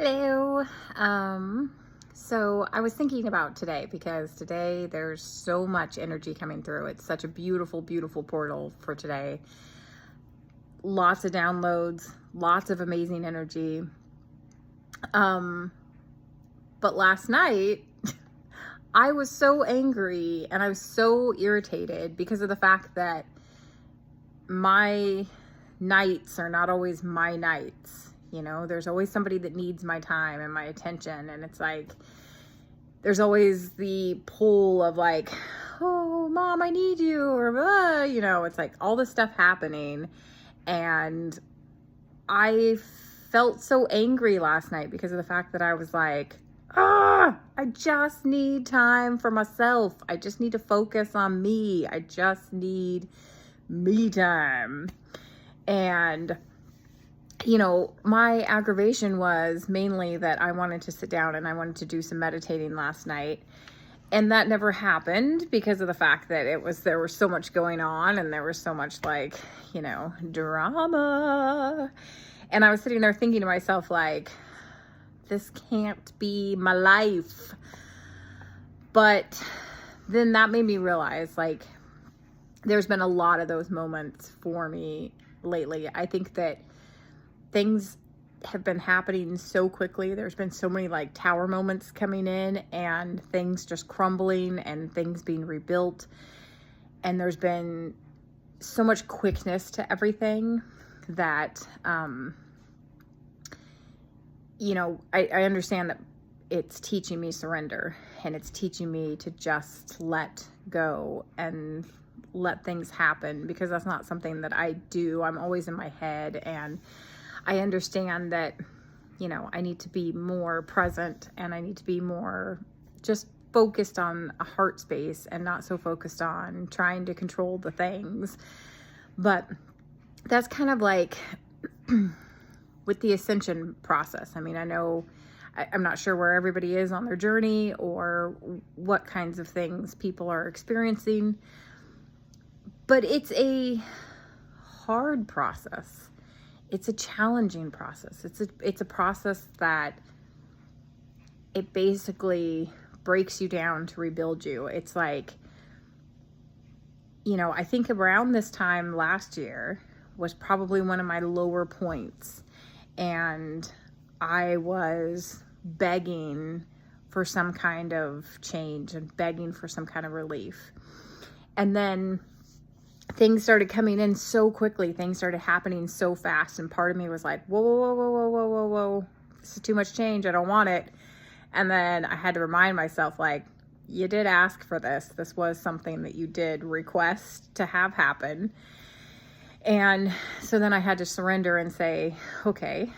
Hello. So I was thinking about today because today there's so much energy coming through. It's such a beautiful, beautiful portal for today. Lots of downloads, lots of amazing energy. But last night I was so angry and I was so irritated because of the fact that my nights are not always my nights. You know, there's always somebody that needs my time and my attention. And it's like, there's always the pull of like, oh, mom, I need you. Or, it's like all this stuff happening. And I felt so angry last night because of the fact that I was like, I just need time for myself. I just need to focus on me. I just need me time. And my aggravation was mainly that I wanted to sit down and I wanted to do some meditating last night. And that never happened because of the fact that there was so much going on and there was so much drama. And I was sitting there thinking to myself, like, this can't be my life. But then that made me realize, like, there's been a lot of those moments for me lately. I think that things have been happening so quickly. There's been so many like tower moments coming in and things just crumbling and things being rebuilt. And there's been so much quickness to everything that, I understand that it's teaching me surrender and it's teaching me to just let go and let things happen, because that's not something that I do. I'm always in my head, and I understand that, I need to be more present and I need to be more just focused on a heart space and not so focused on trying to control the things. But that's kind of like with the Ascension process. I mean, I'm not sure where everybody is on their journey or what kinds of things people are experiencing, but it's a hard process. It's a challenging process. It's a process that it basically breaks you down to rebuild you. It's like, I think around this time last year was probably one of my lower points. And I was begging for some kind of change and begging for some kind of relief. And then things started coming in so quickly. Things started happening so fast. And part of me was like, whoa, whoa, whoa, whoa, whoa, whoa, whoa, whoa. This is too much change. I don't want it. And then I had to remind myself, like, you did ask for this. This was something that you did request to have happen. And so then I had to surrender and say, okay,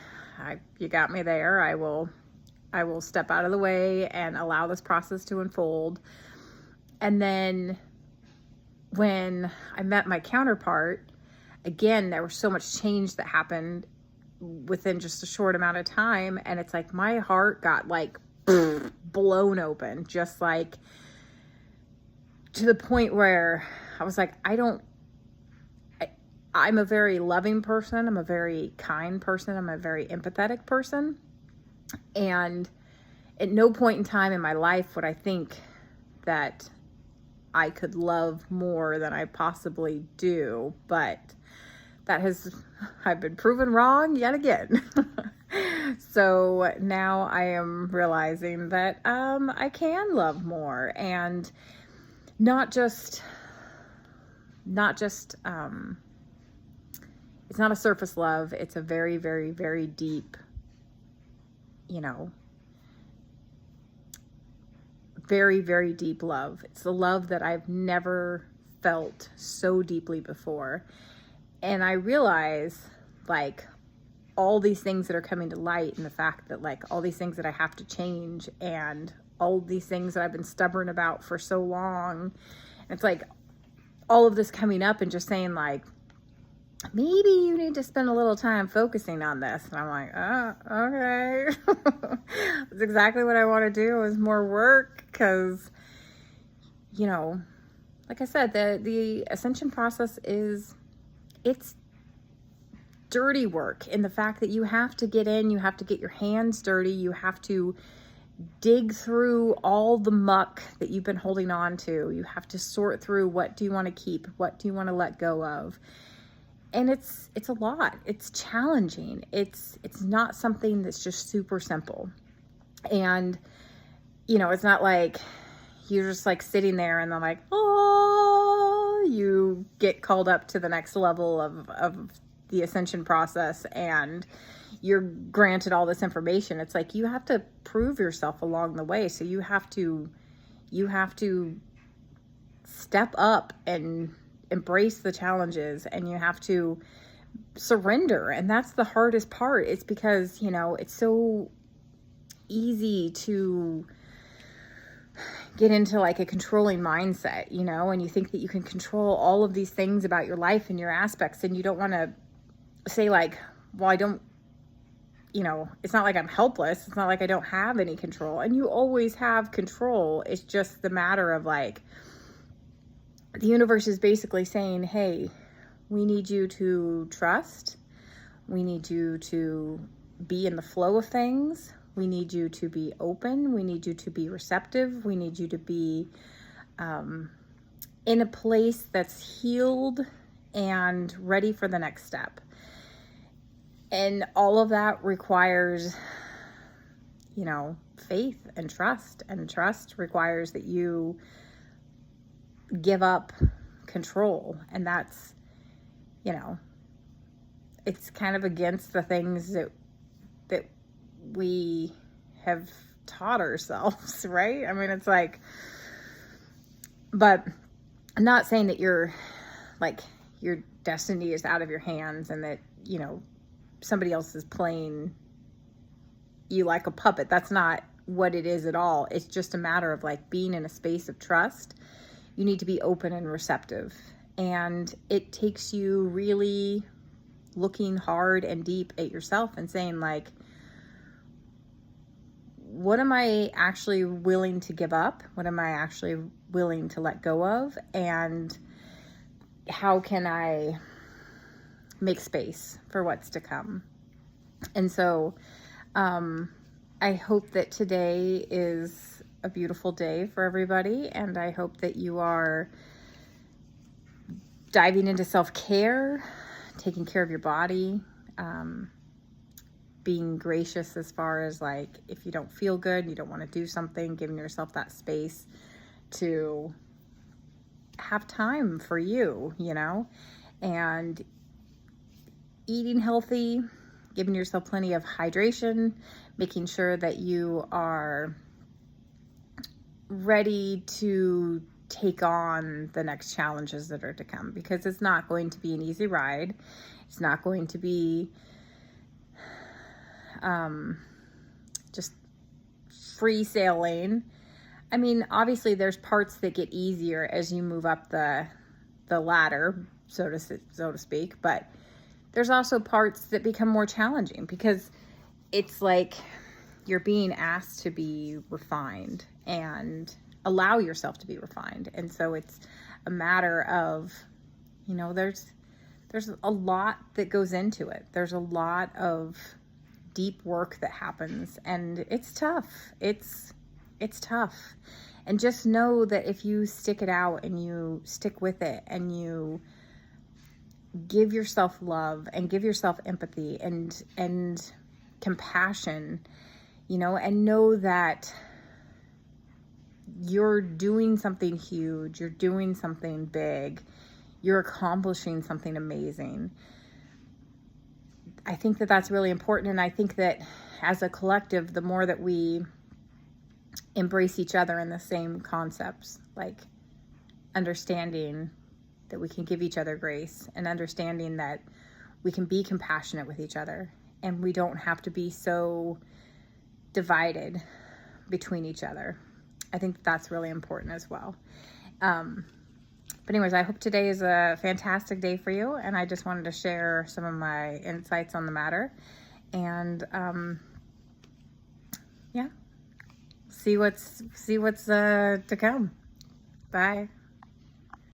you got me there. I will step out of the way and allow this process to unfold. And then when I met my counterpart, again, there was so much change that happened within just a short amount of time. And it's like my heart got like blown open, just like to the point where I was like, I'm a very loving person. I'm a very kind person. I'm a very empathetic person. And at no point in time in my life would I think that I could love more than I possibly do, but I've been proven wrong yet again. So now I am realizing that I can love more, and not just it's not a surface love. It's a very, very, very deep, very, very deep love. It's the love that I've never felt so deeply before. And I realize, like, all these things that are coming to light, and the fact that, like, all these things that I have to change, and all these things that I've been stubborn about for so long. It's like all of this coming up and just saying, like, maybe you need to spend a little time focusing on this. And I'm like, okay. That's exactly what I want to do, is more work. Because, like I said, the Ascension process it's dirty work in the fact that you have to get in, you have to get your hands dirty, you have to dig through all the muck that you've been holding on to. You have to sort through, what do you want to keep? What do you want to let go of? And it's a lot. It's challenging. It's not something that's just super simple. And, you know, it's not like you're just like sitting there and then like, oh, you get called up to the next level of the ascension process and you're granted all this information. It's like you have to prove yourself along the way. So you have to step up and embrace the challenges, and you have to surrender. And that's the hardest part. It's because, you know, it's so easy to get into like a controlling mindset, you know, and you think that you can control all of these things about your life and your aspects, and you don't want to say like, well, I don't, you know, it's not like I'm helpless. It's not like I don't have any control. And you always have control. It's just the matter of like, the universe is basically saying, hey, we need you to trust. We need you to be in the flow of things. We need you to be open. We need you to be receptive. We need you to be in a place that's healed and ready for the next step. And all of that requires, you know, faith and trust. And trust requires that you give up control. And that's, you know, it's kind of against the things that we have taught ourselves, right? I mean, it's like, but I'm not saying that you're like, your destiny is out of your hands and that, you know, somebody else is playing you like a puppet. That's not what it is at all. It's just a matter of like being in a space of trust. You need to be open and receptive. And it takes you really looking hard and deep at yourself and saying like, what am I actually willing to give up? What am I actually willing to let go of? And how can I make space for what's to come? And so I hope that today is a beautiful day for everybody. And I hope that you are diving into self-care, taking care of your body, being gracious as far as like, if you don't feel good, you don't want to do something, giving yourself that space to have time for you, you know, and eating healthy, giving yourself plenty of hydration, making sure that you are ready to take on the next challenges that are to come, because it's not going to be an easy ride. It's not going to be just free sailing. I mean, obviously there's parts that get easier as you move up the ladder, so to speak, but there's also parts that become more challenging because it's like you're being asked to be refined and allow yourself to be refined. And so it's a matter of, you know, there's a lot that goes into it. There's a lot of deep work that happens, and it's tough. It's tough. And just know that if you stick it out and you stick with it and you give yourself love and give yourself empathy and compassion, you know, and know that you're doing something huge, you're doing something big, you're accomplishing something amazing. I think that that's really important. And I think that as a collective, the more that we embrace each other in the same concepts, like understanding that we can give each other grace and understanding that we can be compassionate with each other and we don't have to be so divided between each other. I think that's really important as well. But anyways, I hope today is a fantastic day for you, and I just wanted to share some of my insights on the matter. And yeah, see what's to come. Bye.